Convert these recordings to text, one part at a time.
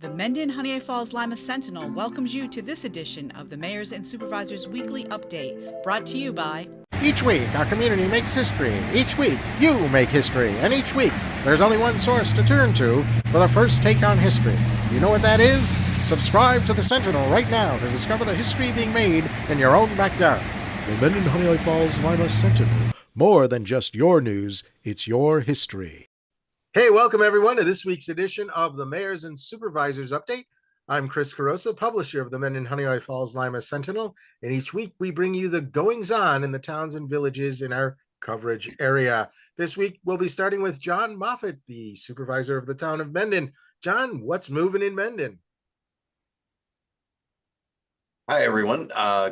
The Mendon-Honeoye Falls-Lima Sentinel welcomes you to this edition of the Mayor's and Supervisors Weekly Update, brought to you by... Each week, our community makes history. Each week, you make history. And each week, there's only one source to turn to for the first take on history. You know what that is? Subscribe to the Sentinel right now to discover the history being made in your own backyard. The Mendon-Honeoye Falls-Lima Sentinel. More than just your news, it's your history. Hey, welcome everyone to this week's edition of the Mayors and Supervisors Update. I'm Chris Carosa, publisher of the Mendon-Honeoye Falls-Lima Sentinel, and each week we bring you the goings-on in the towns and villages in our coverage area. This week we'll be starting with John Moffett, the supervisor of the town of Mendon. John, what's moving in Mendon? Hi, everyone.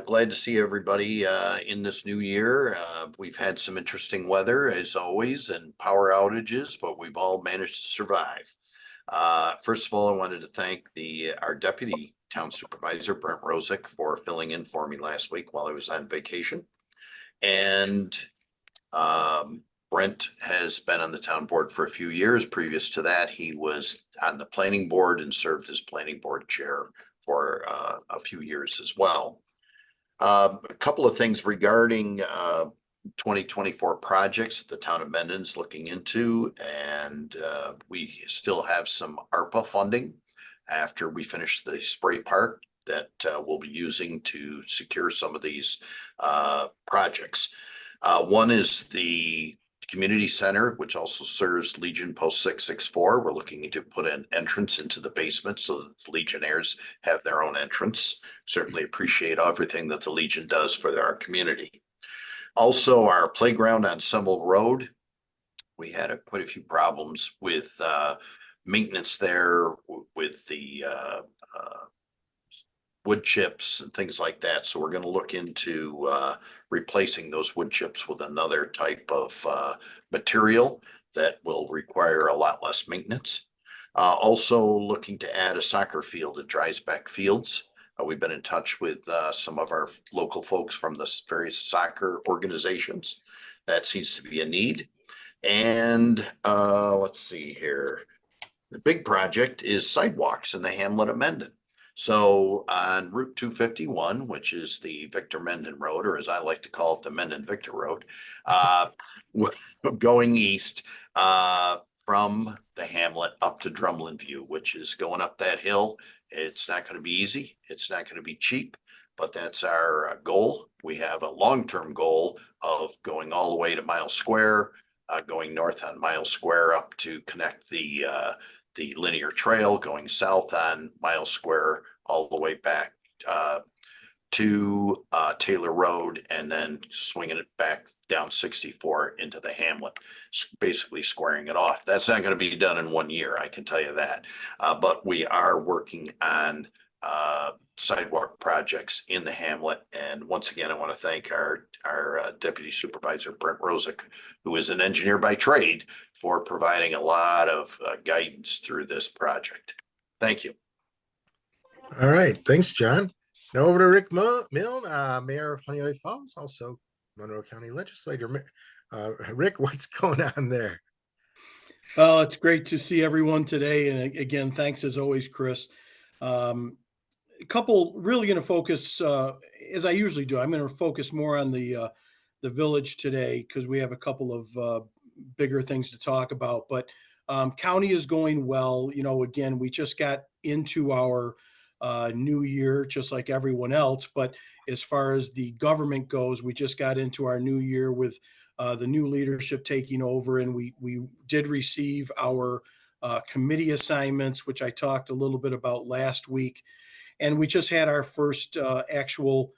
Glad to see everybody in this new year. We've had some interesting weather, as always, and power outages, but we've all managed to survive. First of all, I wanted to thank our deputy town supervisor, Brent Rosick, for filling in for me last week while I was on vacation. And Brent has been on the town board for a few years. Previous to that, he was on the planning board and served as planning board chair for a few years as well. A couple of things regarding 2024 projects the town of Mendon's looking into, and we still have some ARPA funding after we finish the spray park that we'll be using to secure some of these projects. One is the community center, which also serves Legion Post 664. We're looking to put an entrance into the basement so that the Legionnaires have their own entrance. Certainly appreciate everything that the Legion does for our community. Also, our playground on Semmel Road, we had quite a few problems with maintenance there with the wood chips and things like that. So we're going to look into replacing those wood chips with another type of material that will require a lot less maintenance. Also looking to add a soccer field at Dreisbeck Fields. We've been in touch with some of our local folks from the various soccer organizations. That seems to be a need. And let's see here. The big project is sidewalks in the hamlet of Mendon. So on Route 251, which is the Victor Mendon Road, or as I like to call it, the Mendon Victor Road, going east from the hamlet up to Drumlin View, which is going up that hill. It's not going to be easy. It's not going to be cheap, but that's our goal. We have a long-term goal of going all the way to Miles Square, going north on Miles Square up to connect the linear trail, going south on Miles Square all the way back to Taylor Road, and then swinging it back down 64 into the hamlet, basically squaring it off. That's not going to be done in 1 year, I can tell you that. But we are working on sidewalk projects in the hamlet. And once again, I want to thank our deputy supervisor, Brent Rosick, who is an engineer by trade, for providing a lot of guidance through this project. Thank you. All right. Thanks, John. Now over to Rick Milne, Mayor of Honeoye Falls, also Monroe County Legislator. Rick, what's going on there? Well, it's great to see everyone today. And again, thanks as always, Chris. A couple really going to focus, as I usually do. I'm going to focus more on the village today because we have a couple of bigger things to talk about. But county is going well. You know, again, we just got into our new year, just like everyone else. But as far as the government goes, we just got into our new year with the new leadership taking over, and we did receive our committee assignments, which I talked a little bit about last week. And we just had our first actual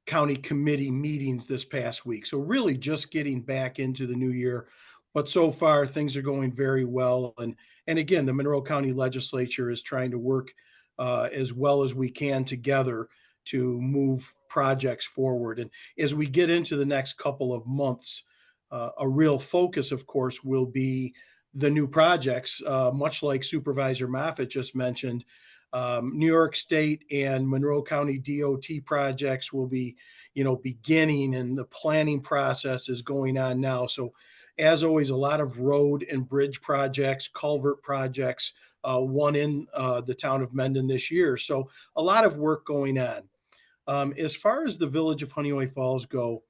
county committee meetings this past week. So really just getting back into the new year. But so far, things are going very well. And again, the Monroe County Legislature is trying to work as well as we can together to move projects forward. And as we get into the next couple of months, a real focus, of course, will be the new projects, much like Supervisor Moffett just mentioned. New York State and Monroe County DOT projects will be, beginning, and the planning process is going on now. So as always, a lot of road and bridge projects, culvert projects, one in the town of Mendon this year. So a lot of work going on. As far as the village of Honeoye Falls go,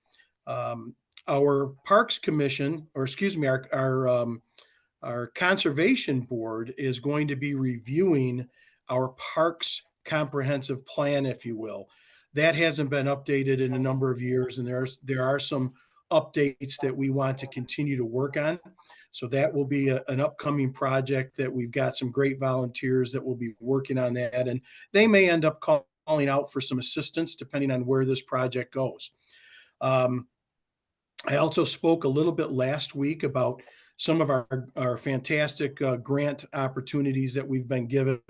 um, our Parks Commission, or excuse me, our conservation board is going to be reviewing our parks comprehensive plan, if you will. That hasn't been updated in a number of years, and there are some updates that we want to continue to work on. So that will be an upcoming project that we've got some great volunteers that will be working on that, and they may end up calling out for some assistance depending on where this project goes. Um, I also spoke a little bit last week about some of our fantastic grant opportunities that we've been given,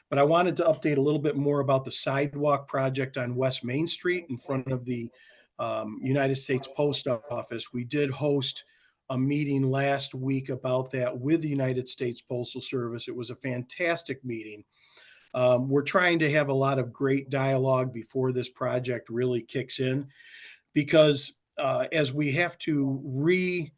but I wanted to update a little bit more about the sidewalk project on West Main Street in front of the United States Post Office. We did host a meeting last week about that with the United States Postal Service. It was a fantastic meeting. We're trying to have a lot of great dialogue before this project really kicks in, because as we have to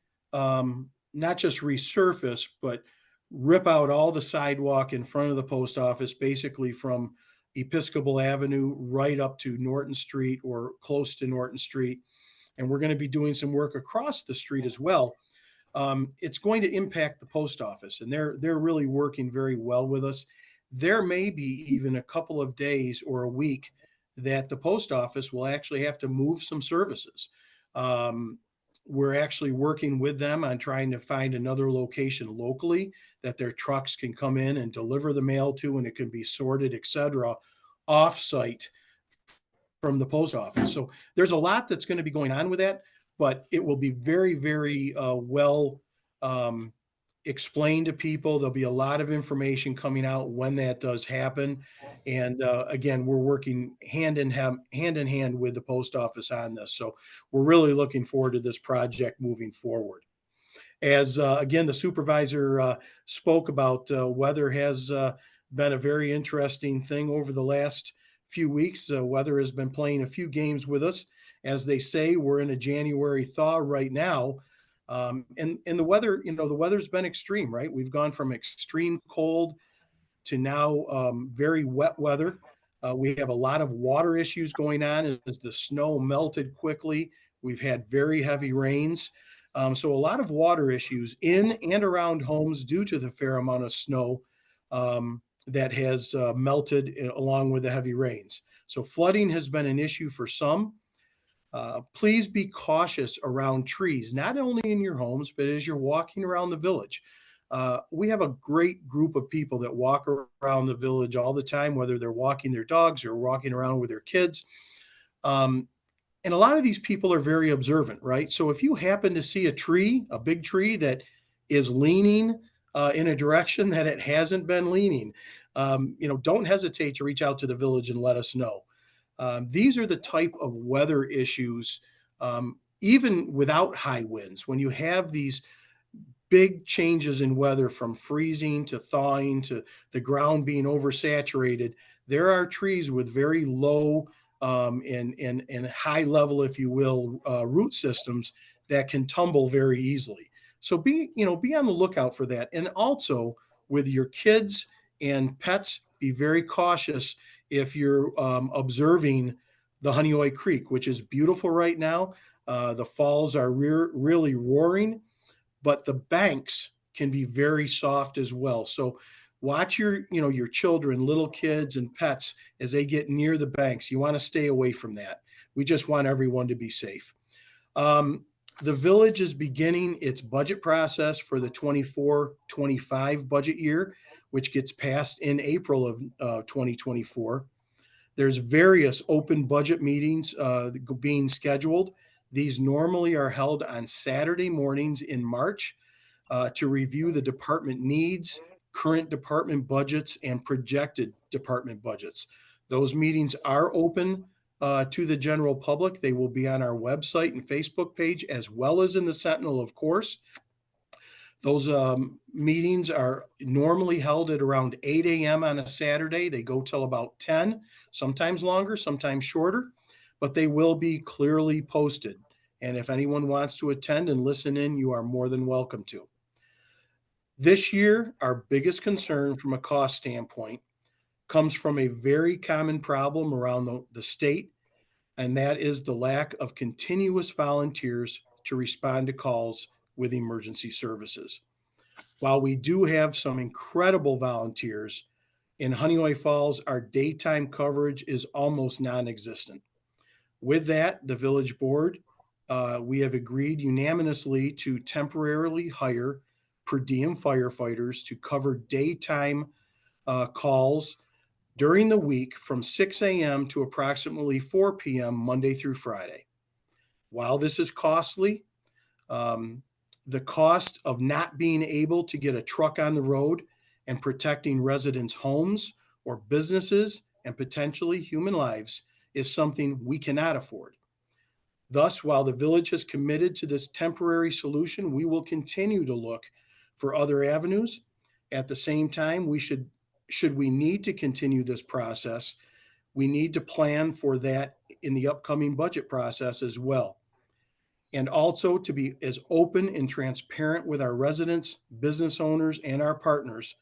not just resurface, but rip out all the sidewalk in front of the post office, basically from Episcopal Avenue right up to Norton Street or close to Norton Street. And we're going to be doing some work across the street as well. It's going to impact the post office, and they're really working very well with us. There may be even a couple of days or a week that the post office will actually have to move some services. We're actually working with them on trying to find another location locally that their trucks can come in and deliver the mail to, and it can be sorted, et cetera, off-site from the post office. So there's a lot that's going to be going on with that, but it will be very, very well explained to people. There'll be a lot of information coming out when that does happen. And again, we're working hand in hand with the post office on this. So we're really looking forward to this project moving forward. As again, the supervisor spoke about, weather has been a very interesting thing over the last few weeks. Weather has been playing a few games with us. As they say, we're in a January thaw right now. And the weather, the weather's been extreme, right? We've gone from extreme cold to now very wet weather. We have a lot of water issues going on as the snow melted quickly. We've had very heavy rains. So a lot of water issues in and around homes due to the fair amount of snow that has melted along with the heavy rains. So flooding has been an issue for some. Please be cautious around trees, not only in your homes, but as you're walking around the village. We have a great group of people that walk around the village all the time, whether they're walking their dogs or walking around with their kids. And a lot of these people are very observant, right? So if you happen to see a tree, a big tree that is leaning in a direction that it hasn't been leaning, don't hesitate to reach out to the village and let us know. These are the type of weather issues, even without high winds, when you have these big changes in weather from freezing to thawing to the ground being oversaturated. There are trees with very low and high level, if you will, root systems that can tumble very easily. So be on the lookout for that. And also with your kids and pets, be very cautious if you're observing the Honeoye Creek, which is beautiful right now. The falls are really roaring, but the banks can be very soft as well. So watch your children, little kids and pets as they get near the banks. You want to stay away from that. We just want everyone to be safe. The village is beginning its budget process for the 24-25 budget year, which gets passed in April of 2024. There's various open budget meetings being scheduled. These normally are held on Saturday mornings in March to review the department needs, current department budgets, and projected department budgets. Those meetings are open to the general public. They will be on our website and Facebook page, as well as in the Sentinel, of course. Those meetings are normally held at around 8 a.m. on a Saturday. They go till about 10, sometimes longer, sometimes shorter, but they will be clearly posted. And if anyone wants to attend and listen in, you are more than welcome to. This year, our biggest concern from a cost standpoint comes from a very common problem around the state, and that is the lack of continuous volunteers to respond to calls with emergency services. While we do have some incredible volunteers, in Honeoye Falls, our daytime coverage is almost non-existent. With that, the village board, we have agreed unanimously to temporarily hire per diem firefighters to cover daytime calls during the week from 6 a.m. to approximately 4 p.m. Monday through Friday. While this is costly, um, the cost of not being able to get a truck on the road and protecting residents' homes or businesses and potentially human lives is something we cannot afford. Thus, while the village has committed to this temporary solution, we will continue to look for other avenues. At the same time, should we need to continue this process, we need to plan for that in the upcoming budget process as well. And also to be as open and transparent with our residents, business owners, and our partners.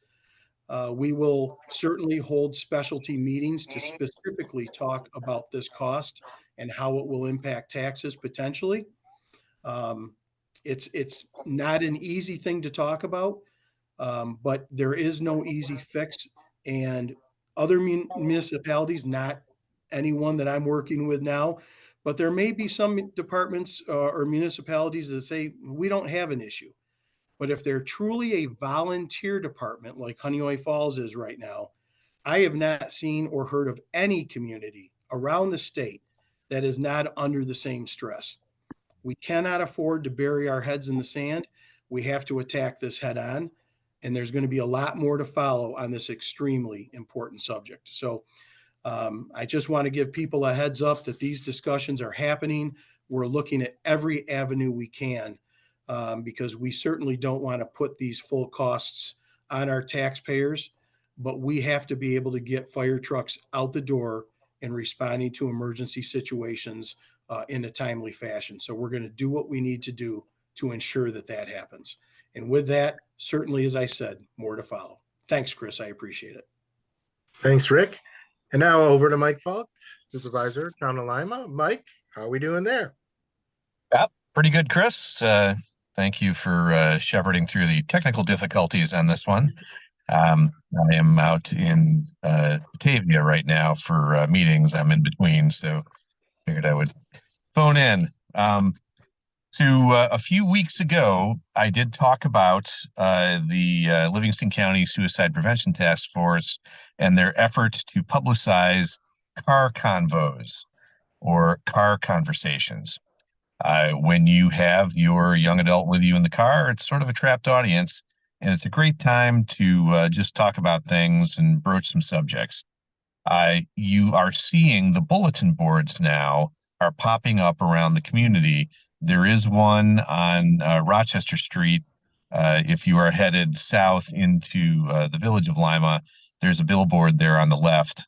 We will certainly hold specialty meetings to specifically talk about this cost and how it will impact taxes potentially. Um, it's not an easy thing to talk about, but there is no easy fix. And other municipalities, not anyone that I'm working with now, but there may be some departments or municipalities that say we don't have an issue. But if they're truly a volunteer department like Honeoye Falls is right now, I have not seen or heard of any community around the state that is not under the same stress. We cannot afford to bury our heads in the sand. We have to attack this head on. And there's going to be a lot more to follow on this extremely important subject. So I just want to give people a heads up that these discussions are happening. We're looking at every avenue we can because we certainly don't want to put these full costs on our taxpayers, but we have to be able to get fire trucks out the door and responding to emergency situations in a timely fashion. So we're going to do what we need to do to ensure that that happens. And with that, certainly, as I said, more to follow. Thanks, Chris. I appreciate it. Thanks, Rick. And now over to Mike Falk, Supervisor, Town of Lima. Mike, how are we doing there? Yep, pretty good, Chris. Thank you for shepherding through the technical difficulties on this one. I am out in Batavia right now for meetings. I'm in between, so figured I would phone in. A few weeks ago, I did talk about the Livingston County Suicide Prevention Task Force and their effort to publicize car convos or car conversations. When you have your young adult with you in the car, it's sort of a trapped audience, and it's a great time to just talk about things and broach some subjects. You are seeing the bulletin boards now are popping up around the community. There is one on Rochester Street. If you are headed south into the village of Lima, there's a billboard there on the left.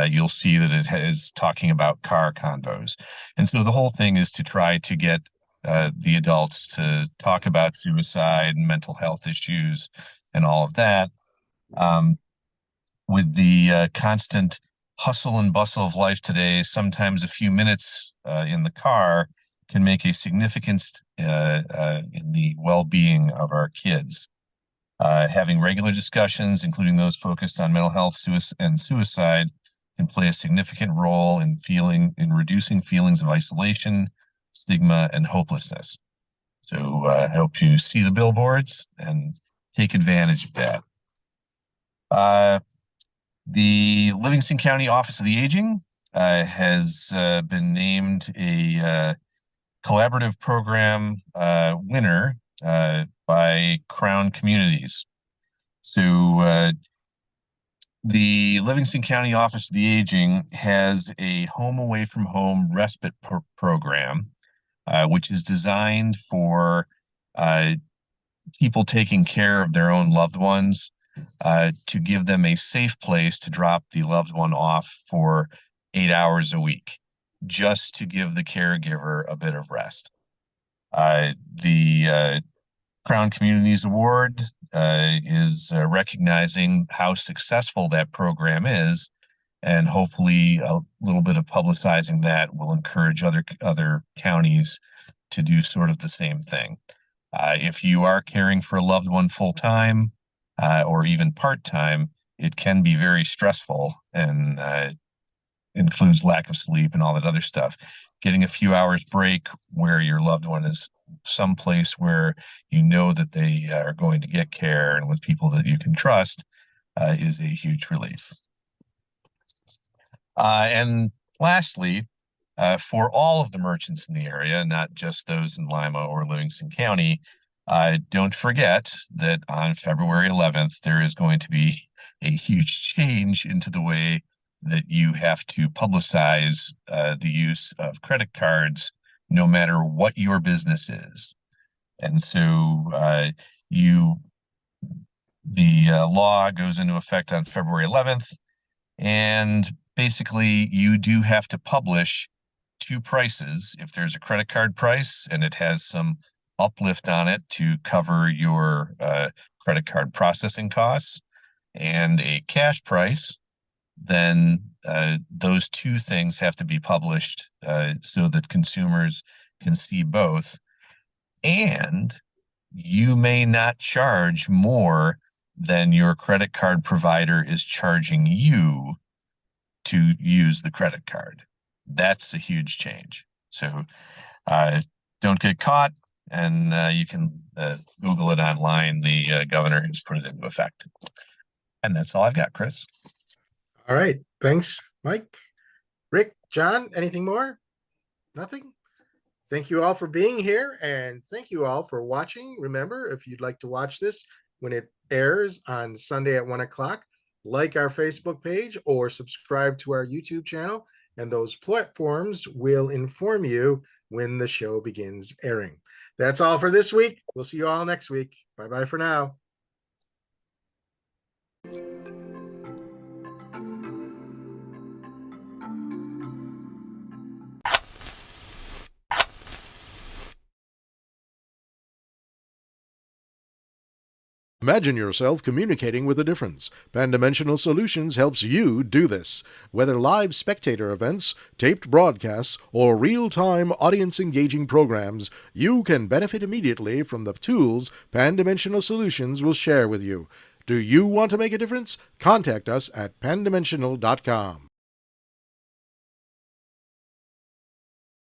You'll see that it is talking about car convos. And so the whole thing is to try to get the adults to talk about suicide and mental health issues and all of that. With the constant hustle and bustle of life today, sometimes a few minutes in the car can make a significance in the well-being of our kids. Having regular discussions, including those focused on mental health and suicide, can play a significant role in reducing feelings of isolation, stigma, and hopelessness. So I hope you see the billboards and take advantage of that. The Livingston County Office of the Aging has been named a collaborative program winner by Crown Communities. So the Livingston County Office of the Aging has a home away from home respite program, which is designed for people taking care of their own loved ones, to give them a safe place to drop the loved one off for 8 hours a week, just to give the caregiver a bit of rest. The Crown Communities Award is recognizing how successful that program is, and hopefully a little bit of publicizing that will encourage other counties to do sort of the same thing. If you are caring for a loved one full time or even part time, it can be very stressful and includes lack of sleep and all that other stuff. Getting a few hours break where your loved one is someplace where you know that they are going to get care and with people that you can trust is a huge relief. And lastly, for all of the merchants in the area, not just those in Lima or Livingston County, don't forget that on February 11th, there is going to be a huge change into the way that you have to publicize the use of credit cards, no matter what your business is. And so the law goes into effect on February 11th, and basically you do have to publish two prices. If there's a credit card price and it has some uplift on it to cover your credit card processing costs, and a cash price, then those two things have to be published so that consumers can see both. And you may not charge more than your credit card provider is charging you to use the credit card. That's a huge change. So don't get caught, and you can Google it online. The governor has put it into effect. And that's all I've got, Chris. All right. Thanks, Mike. Rick, John, anything more? Nothing? Thank you all for being here, and thank you all for watching. Remember, if you'd like to watch this when it airs on Sunday at 1 o'clock, like our Facebook page or subscribe to our YouTube channel, and those platforms will inform you when the show begins airing. That's all for this week. We'll see you all next week. Bye-bye for now. Imagine yourself communicating with a difference. Pan-Dimensional Solutions helps you do this. Whether live spectator events, taped broadcasts, or real-time audience-engaging programs, you can benefit immediately from the tools Pan-Dimensional Solutions will share with you. Do you want to make a difference? Contact us at pandimensional.com.